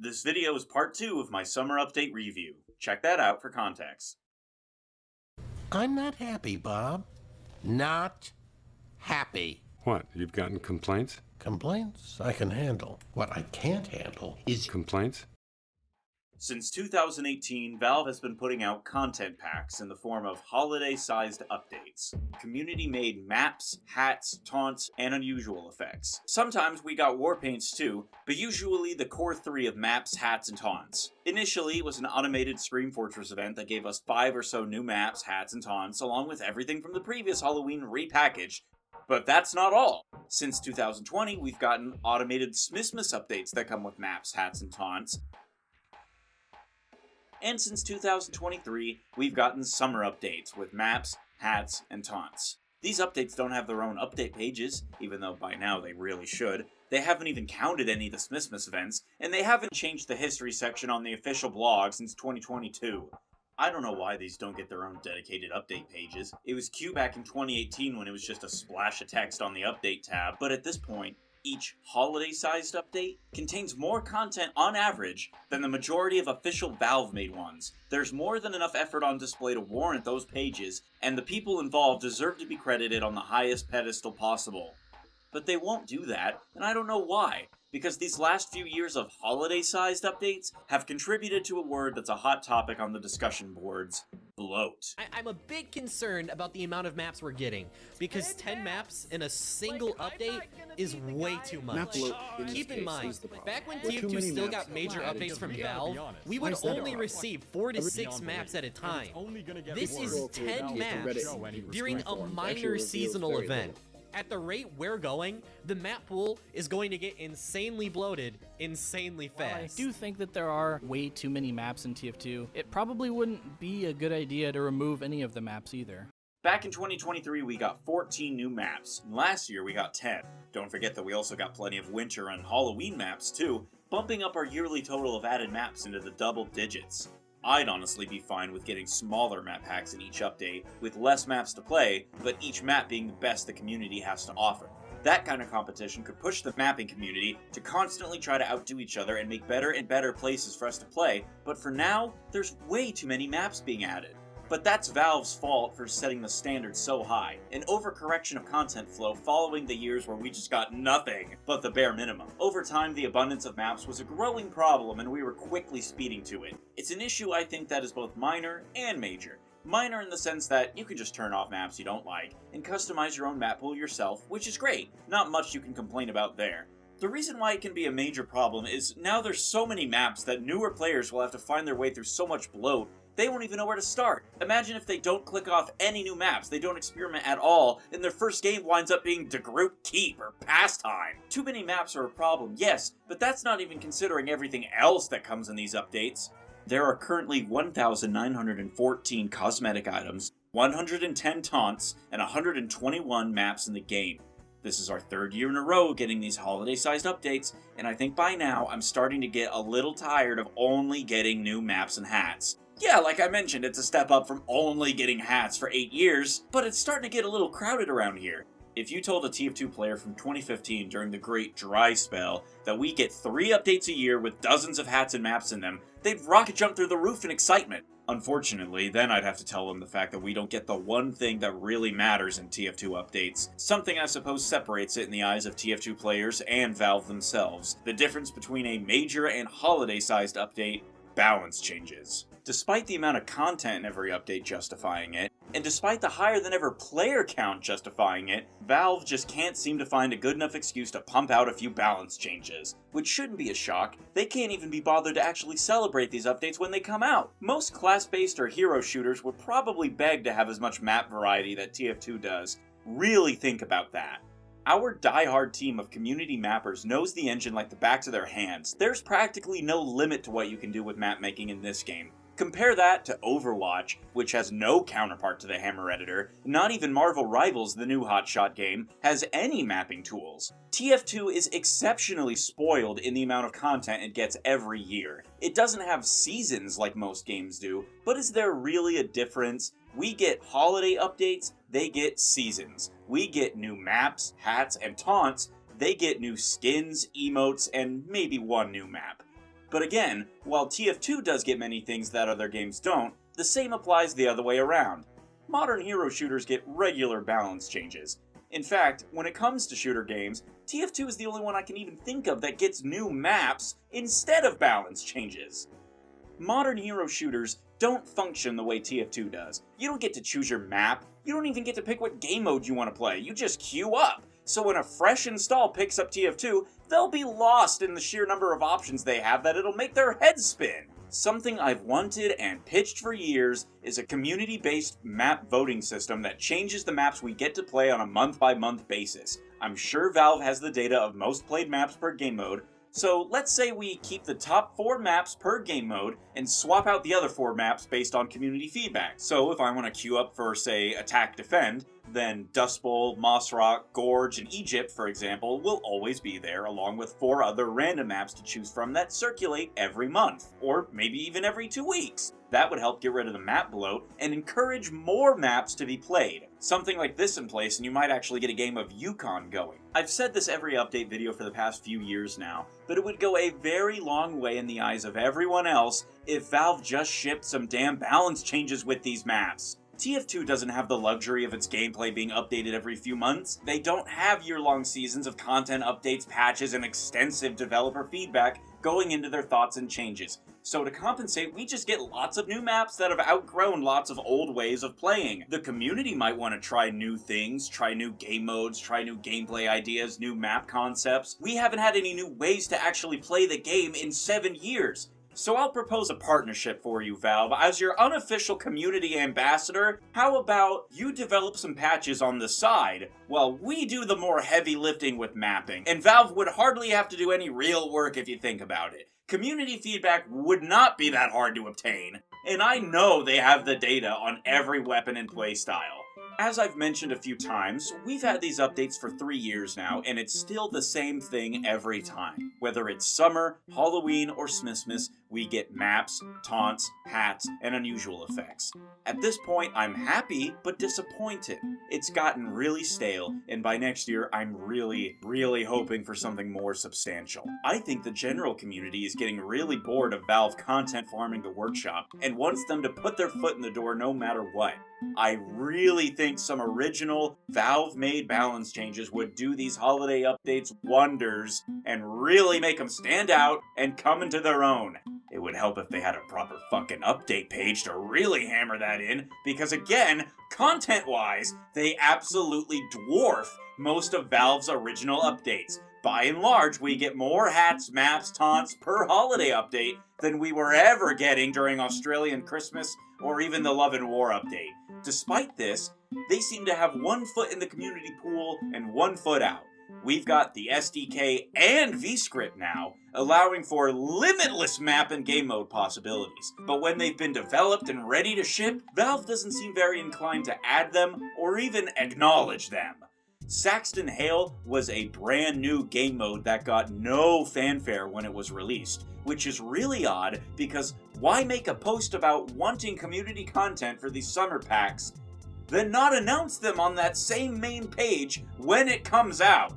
This video is part 2 of my summer update review. Check that out for context. I'm not happy, Bob. Not happy. What, you've gotten complaints? Complaints I can handle. What I can't handle is... Complaints? Since 2018, Valve has been putting out content packs in the form of holiday-sized updates. Community-made maps, hats, taunts, and unusual effects. Sometimes we got war paints too, but usually the core 3 of maps, hats, and taunts. Initially, it was an automated Scream Fortress event that gave us 5 or so new maps, hats, and taunts, along with everything from the previous Halloween repackaged. But that's not all. Since 2020, we've gotten automated Smithmas updates that come with maps, hats, and taunts. And since 2023, we've gotten summer updates with maps, hats, and taunts. These updates don't have their own update pages, even though by now they really should. They haven't even counted any of the Smithmas events, and they haven't changed the history section on the official blog since 2022. I don't know why these don't get their own dedicated update pages. It was cute back in 2018 when it was just a splash of text on the update tab, but at this point, each holiday-sized update contains more content on average than the majority of official Valve-made ones. There's more than enough effort on display to warrant those pages, and the people involved deserve to be credited on the highest pedestal possible. But they won't do that, and I don't know why, because these last few years of holiday-sized updates have contributed to a word that's a hot topic on the discussion boards: bloat. I'm a bit concerned about the amount of maps we're getting, because 10 maps in a single update is way too much. Keep in mind, back when TF2 still got major updates from Valve, we would only receive 4 to 6 maps at a time. This is 10 maps during a minor seasonal event. At the rate we're going, the map pool is going to get insanely bloated, insanely fast. I do think that there are way too many maps in TF2. It probably wouldn't be a good idea to remove any of the maps either. Back in 2023, we got 14 new maps, and last year we got 10. Don't forget that we also got plenty of winter and Halloween maps too, bumping up our yearly total of added maps into the double digits. I'd honestly be fine with getting smaller map packs in each update, with less maps to play, but each map being the best the community has to offer. That kind of competition could push the mapping community to constantly try to outdo each other and make better and better places for us to play, but for now, there's way too many maps being added. But that's Valve's fault for setting the standard so high, an overcorrection of content flow following the years where we just got nothing but the bare minimum. Over time, the abundance of maps was a growing problem and we were quickly speeding to it. It's an issue I think that is both minor and major. Minor in the sense that you can just turn off maps you don't like and customize your own map pool yourself, which is great. Not much you can complain about there. The reason why it can be a major problem is now there's so many maps that newer players will have to find their way through so much bloat they won't even know where to start. Imagine if they don't click off any new maps, they don't experiment at all, and their first game winds up being DeGroot Keep or Pastime. Too many maps are a problem, yes, but that's not even considering everything else that comes in these updates. There are currently 1,914 cosmetic items, 110 taunts, and 121 maps in the game. This is our 3rd year in a row getting these holiday-sized updates, and I think by now I'm starting to get a little tired of only getting new maps and hats. Yeah, like I mentioned, it's a step up from only getting hats for 8 years, but it's starting to get a little crowded around here. If you told a TF2 player from 2015 during the Great Dry Spell that we get 3 updates a year with dozens of hats and maps in them, they'd rocket jump through the roof in excitement. Unfortunately, then I'd have to tell them the fact that we don't get the one thing that really matters in TF2 updates, something I suppose separates it in the eyes of TF2 players and Valve themselves. The difference between a major and holiday-sized update: balance changes. Despite the amount of content in every update justifying it, and despite the higher than ever player count justifying it, Valve just can't seem to find a good enough excuse to pump out a few balance changes. Which shouldn't be a shock, they can't even be bothered to actually celebrate these updates when they come out. Most class-based or hero shooters would probably beg to have as much map variety that TF2 does. Really think about that. Our die-hard team of community mappers knows the engine like the backs of their hands. There's practically no limit to what you can do with map making in this game. Compare that to Overwatch, which has no counterpart to the Hammer Editor. Not even Marvel Rivals, the new hotshot game, has any mapping tools. TF2 is exceptionally spoiled in the amount of content it gets every year. It doesn't have seasons like most games do, but is there really a difference? We get holiday updates, they get seasons. We get new maps, hats, and taunts, they get new skins, emotes, and maybe one new map. But again, while TF2 does get many things that other games don't, the same applies the other way around. Modern hero shooters get regular balance changes. In fact, when it comes to shooter games, TF2 is the only one I can even think of that gets new maps instead of balance changes. Modern hero shooters don't function the way TF2 does. You don't get to choose your map, you don't even get to pick what game mode you want to play, you just queue up. So when a fresh install picks up TF2, they'll be lost in the sheer number of options they have that it'll make their heads spin. Something I've wanted and pitched for years is a community-based map voting system that changes the maps we get to play on a month-by-month basis. I'm sure Valve has the data of most played maps per game mode, so let's say we keep the top 4 maps per game mode and swap out the other 4 maps based on community feedback. So if I want to queue up for, say, Attack Defend, then Dust Bowl, Moss Rock, Gorge, and Egypt, for example, will always be there, along with 4 other random maps to choose from that circulate every month, or maybe even every 2 weeks. That would help get rid of the map bloat and encourage more maps to be played. Something like this in place and you might actually get a game of Yukon going. I've said this every update video for the past few years now, but it would go a very long way in the eyes of everyone else if Valve just shipped some damn balance changes with these maps. TF2 doesn't have the luxury of its gameplay being updated every few months. They don't have year-long seasons of content updates, patches, and extensive developer feedback going into their thoughts and changes. So to compensate, we just get lots of new maps that have outgrown lots of old ways of playing. The community might want to try new things, try new game modes, try new gameplay ideas, new map concepts. We haven't had any new ways to actually play the game in 7 years. So I'll propose a partnership for you, Valve. As your unofficial community ambassador, how about you develop some patches on the side while we do the more heavy lifting with mapping? And Valve would hardly have to do any real work if you think about it. Community feedback would not be that hard to obtain, and I know they have the data on every weapon and playstyle. As I've mentioned a few times, we've had these updates for 3 years now, and it's still the same thing every time. Whether it's summer, Halloween, or Smithmas, we get maps, taunts, hats, and unusual effects. At this point, I'm happy, but disappointed. It's gotten really stale, and by next year, I'm really hoping for something more substantial. I think the general community is getting really bored of Valve content farming the workshop, and wants them to put their foot in the door no matter what. I really think some original Valve-made balance changes would do these holiday updates wonders and really make them stand out and come into their own. It would help if they had a proper fucking update page to really hammer that in, because again, content-wise, they absolutely dwarf most of Valve's original updates. By and large, we get more hats, maps, taunts per holiday update than we were ever getting during Australian Christmas or even the Love and War update. Despite this, they seem to have one foot in the community pool and one foot out. We've got the SDK and VScript now, allowing for limitless map and game mode possibilities. But when they've been developed and ready to ship, Valve doesn't seem very inclined to add them or even acknowledge them. Saxton Hale was a brand new game mode that got no fanfare when it was released, which is really odd because why make a post about wanting community content for these summer packs, then not announce them on that same main page when it comes out?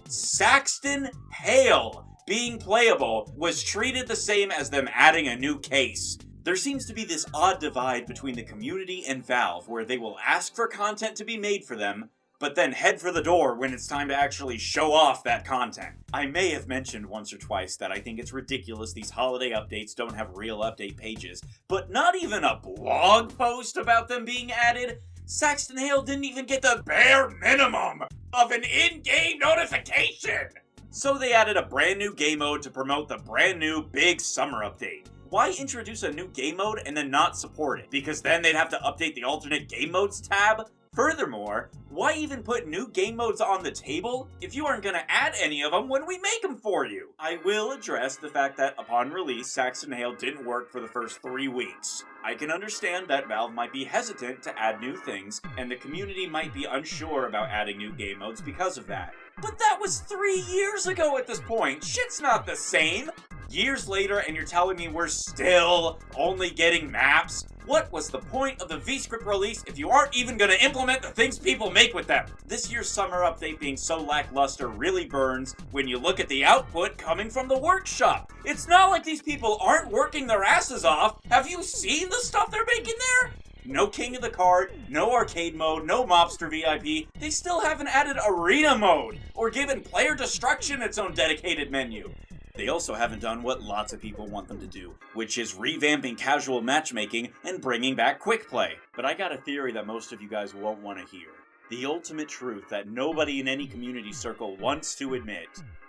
Saxton Hale being playable was treated the same as them adding a new case. There seems to be this odd divide between the community and Valve where they will ask for content to be made for them, but then head for the door when it's time to actually show off that content. I may have mentioned once or twice that I think it's ridiculous these holiday updates don't have real update pages, but not even a blog post about them being added? Saxton Hale didn't even get the bare minimum of an in-game notification! So they added a brand new game mode to promote the brand new big summer update. Why introduce a new game mode and then not support it? Because then they'd have to update the alternate game modes tab? Furthermore, why even put new game modes on the table if you aren't going to add any of them when we make them for you? I will address the fact that upon release, Saxton Hale didn't work for the first 3 weeks. I can understand that Valve might be hesitant to add new things, and the community might be unsure about adding new game modes because of that. But that was 3 years ago at this point! Shit's not the same! Years later, and you're telling me we're still only getting maps? What was the point of the VScript release if you aren't even going to implement the things people make with them? This year's summer update being so lackluster really burns when you look at the output coming from the workshop. It's not like these people aren't working their asses off. Have you seen the stuff they're making there? No King of the Card, no arcade mode, no Mobster VIP. They still haven't added arena mode or given player destruction its own dedicated menu. They also haven't done what lots of people want them to do, which is revamping casual matchmaking and bringing back quickplay. But I got a theory that most of you guys won't want to hear. The ultimate truth that nobody in any community circle wants to admit.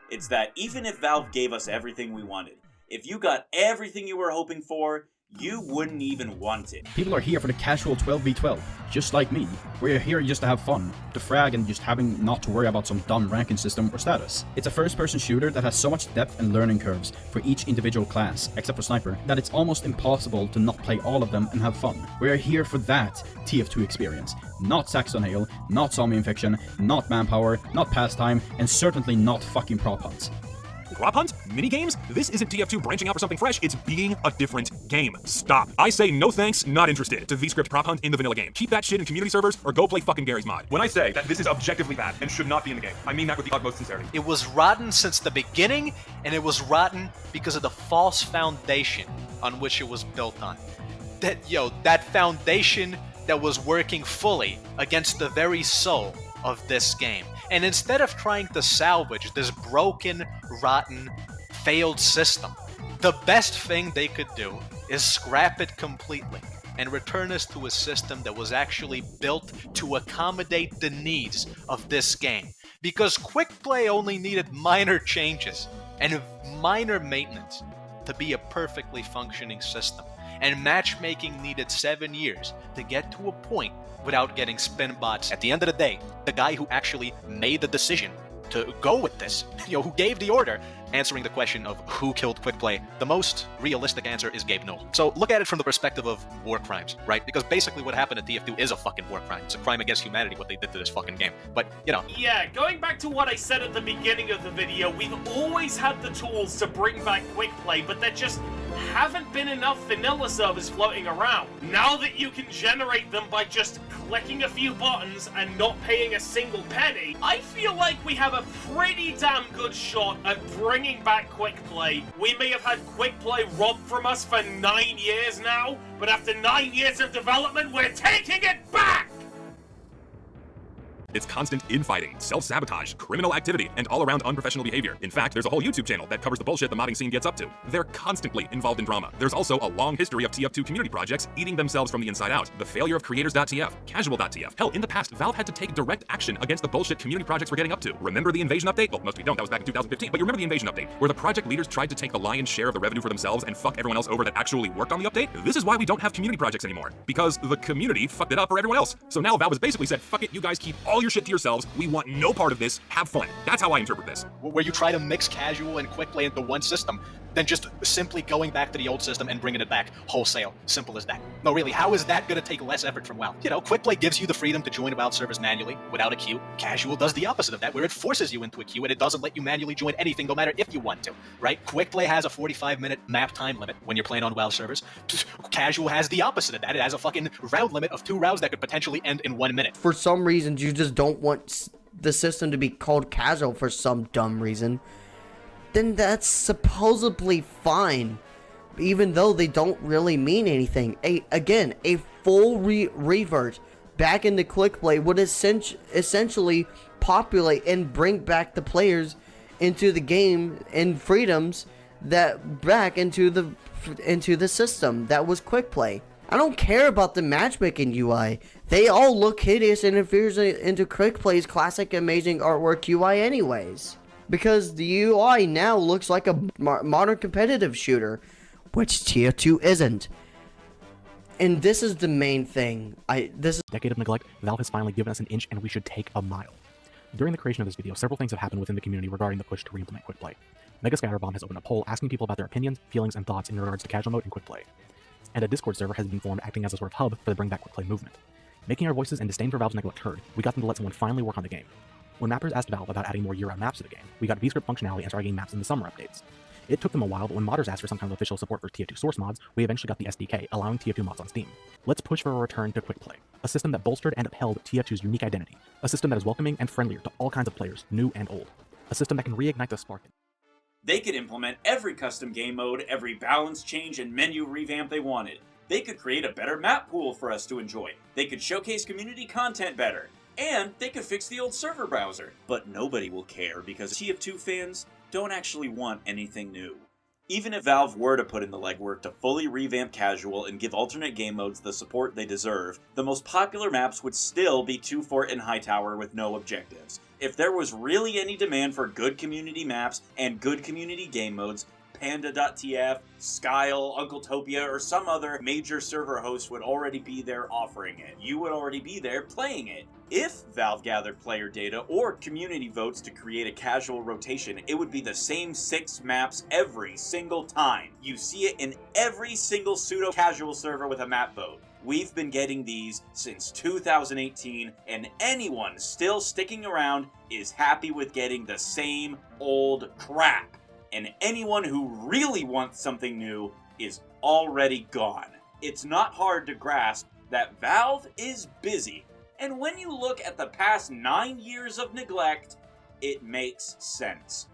It's that even if Valve gave us everything we wanted, if you got everything you were hoping for, you wouldn't even want it. People are here for the casual 12v12, just like me. We're here just to have fun, to frag and just having not to worry about some dumb ranking system or status. It's a first-person shooter that has so much depth and learning curves for each individual class, except for Sniper, that it's almost impossible to not play all of them and have fun. We're here for that TF2 experience. Not Saxon Hail, not Zombie Infection, not Manpower, not Pastime, and certainly not fucking Prop Hunts. Prop Hunt? Minigames? This isn't TF2 branching out for something fresh, it's being a different game. Stop. I say no thanks, not interested to VScript Prop Hunt in the vanilla game. Keep that shit in community servers or go play fucking Gary's mod. When I say that this is objectively bad and should not be in the game, I mean that with the utmost sincerity. It was rotten since the beginning, and it was rotten because of the false foundation on which it was built on. That foundation that was working fully against the very soul of this game. And instead of trying to salvage this broken, rotten, failed system, the best thing they could do is scrap it completely and return us to a system that was actually built to accommodate the needs of this game. Because quickplay only needed minor changes and minor maintenance to be a perfectly functioning system. And matchmaking needed 7 years to get to a point without getting spin bots. At the end of the day, the guy who actually made the decision to go with this, who gave the order, answering the question of who killed quickplay, the most realistic answer is Gabe Newell. So look at it from the perspective of war crimes, right? Because basically what happened at TF2 is a fucking war crime. It's a crime against humanity what they did to this fucking game. But, Yeah, going back to what I said at the beginning of the video, we've always had the tools to bring back quickplay, but there just haven't been enough vanilla servers floating around. Now that you can generate them by just clicking a few buttons and not paying a single penny, I feel like we have a pretty damn good shot at bringing back quickplay. We may have had quickplay robbed from us for 9 years now, but after 9 years of development, we're taking it back! It's constant infighting, self-sabotage, criminal activity, and all-around unprofessional behavior. In fact, there's a whole YouTube channel that covers the bullshit the modding scene gets up to. They're constantly involved in drama. There's also a long history of TF2 community projects eating themselves from the inside out. The failure of creators.tf, casual.tf. Hell, in the past, Valve had to take direct action against the bullshit community projects we're getting up to. Remember the Invasion update? Well, most of you don't, that was back in 2015, but you remember the Invasion update, where the project leaders tried to take the lion's share of the revenue for themselves and fuck everyone else over that actually worked on the update? This is why we don't have community projects anymore, because the community fucked it up for everyone else. So now Valve has basically said, fuck it, you guys keep all your shit to yourselves, we want no part of this, have fun. That's how I interpret this. Where you try to mix casual and quickplay into one system, then just simply going back to the old system and bringing it back wholesale. Simple as that. No, really, how is that going to take less effort from WoW? Quickplay gives you the freedom to join WoW servers manually, without a queue. Casual does the opposite of that, where it forces you into a queue and it doesn't let you manually join anything, no matter if you want to, right? Quickplay has a 45-minute map time limit when you're playing on WoW servers. Casual has the opposite of that. It has a fucking round limit of 2 rounds that could potentially end in 1 minute. For some reasons, you just don't want the system to be called casual for some dumb reason, then that's supposedly fine, even though they don't really mean anything. A full revert back into quickplay would essentially populate and bring back the players into the game and freedoms that back into the system that was quickplay. I don't care about the matchmaking UI. They all look hideous and interferes into quickplay's classic amazing artwork UI anyways. Because the UI now looks like a modern competitive shooter, which TF2 isn't. And this is the main thing. Decade of neglect, Valve has finally given us an inch and we should take a mile. During the creation of this video, several things have happened within the community regarding the push to reimplement quickplay. Mega Scatterbomb has opened a poll asking people about their opinions, feelings, and thoughts in regards to casual mode and quickplay. And a Discord server has been formed acting as a sort of hub for the Bring Back Quickplay movement. Making our voices and disdain for Valve's neglect heard, we got them to let someone finally work on the game. When mappers asked Valve about adding more year-round maps to the game, we got VScript functionality and started getting maps in the summer updates. It took them a while, but when modders asked for some kind of official support for TF2 source mods, we eventually got the SDK, allowing TF2 mods on Steam. Let's push for a return to quickplay, a system that bolstered and upheld TF2's unique identity, a system that is welcoming and friendlier to all kinds of players, new and old, a system that can reignite the spark. They could implement every custom game mode, every balance change and menu revamp they wanted. They could create a better map pool for us to enjoy. They could showcase community content better. And they could fix the old server browser. But nobody will care because TF2 fans don't actually want anything new. Even if Valve were to put in the legwork to fully revamp casual and give alternate game modes the support they deserve, the most popular maps would still be 2 Fort and Hightower with no objectives. If there was really any demand for good community maps and good community game modes, Panda.tf, Skyle, Uncletopia, or some other major server host would already be there offering it. You would already be there playing it. If Valve gathered player data or community votes to create a casual rotation, it would be the same 6 maps every single time. You see it in every single pseudo-casual server with a map vote. We've been getting these since 2018, and anyone still sticking around is happy with getting the same old crap. And anyone who really wants something new is already gone. It's not hard to grasp that Valve is busy, and when you look at the past 9 years of neglect, it makes sense.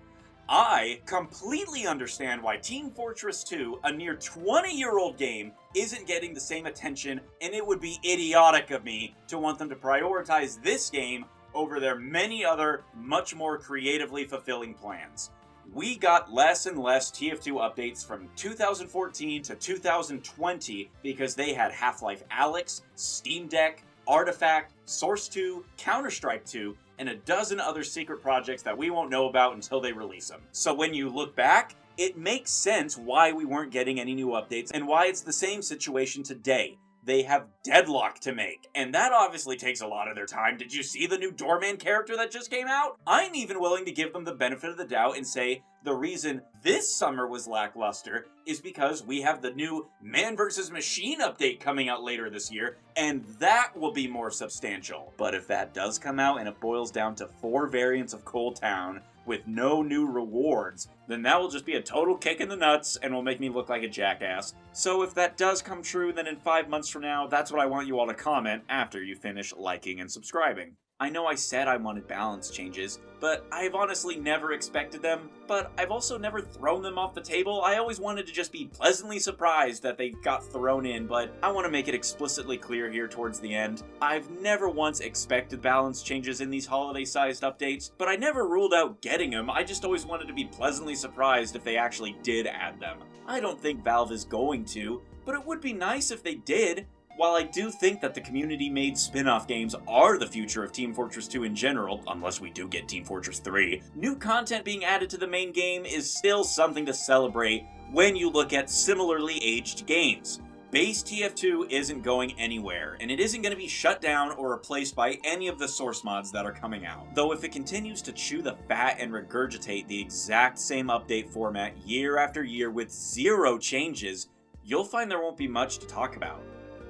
I completely understand why Team Fortress 2, a near 20-year-old game, isn't getting the same attention, and it would be idiotic of me to want them to prioritize this game over their many other, much more creatively fulfilling plans. We got less and less TF2 updates from 2014 to 2020 because they had Half-Life Alyx, Steam Deck, Artifact, Source 2, Counter-Strike 2, and a dozen other secret projects that we won't know about until they release them. So when you look back, it makes sense why we weren't getting any new updates and why it's the same situation today. They have Deadlock to make, and that obviously takes a lot of their time. Did you see the new Doorman character that just came out? I'm even willing to give them the benefit of the doubt and say the reason this summer was lackluster is because we have the new Man vs. Machine update coming out later this year, and that will be more substantial. But if that does come out and it boils down to 4 variants of Coal Town with no new rewards, then that will just be a total kick in the nuts and will make me look like a jackass. So if that does come true, then in 5 months from now, that's what I want you all to comment after you finish liking and subscribing. I know I said I wanted balance changes, but I've honestly never expected them, but I've also never thrown them off the table. I always wanted to just be pleasantly surprised that they got thrown in, but I want to make it explicitly clear here towards the end. I've never once expected balance changes in these holiday-sized updates, but I never ruled out getting them. I just always wanted to be pleasantly surprised if they actually did add them. I don't think Valve is going to, but it would be nice if they did. While I do think that the community-made spin-off games are the future of Team Fortress 2 in general, unless we do get Team Fortress 3, new content being added to the main game is still something to celebrate when you look at similarly aged games. Base TF2 isn't going anywhere, and it isn't going to be shut down or replaced by any of the source mods that are coming out. Though if it continues to chew the fat and regurgitate the exact same update format year after year with 0 changes, you'll find there won't be much to talk about.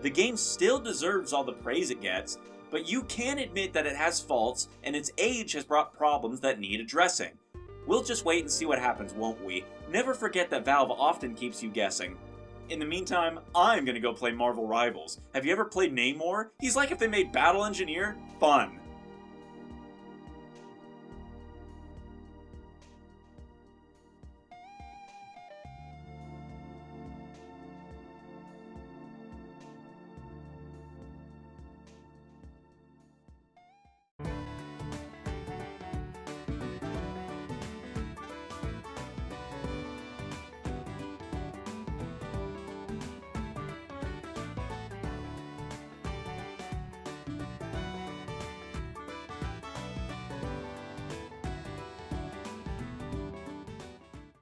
The game still deserves all the praise it gets, but you can admit that it has faults, and its age has brought problems that need addressing. We'll just wait and see what happens, won't we? Never forget that Valve often keeps you guessing. In the meantime, I'm gonna go play Marvel Rivals. Have you ever played Namor? He's like if they made Battle Engineer fun.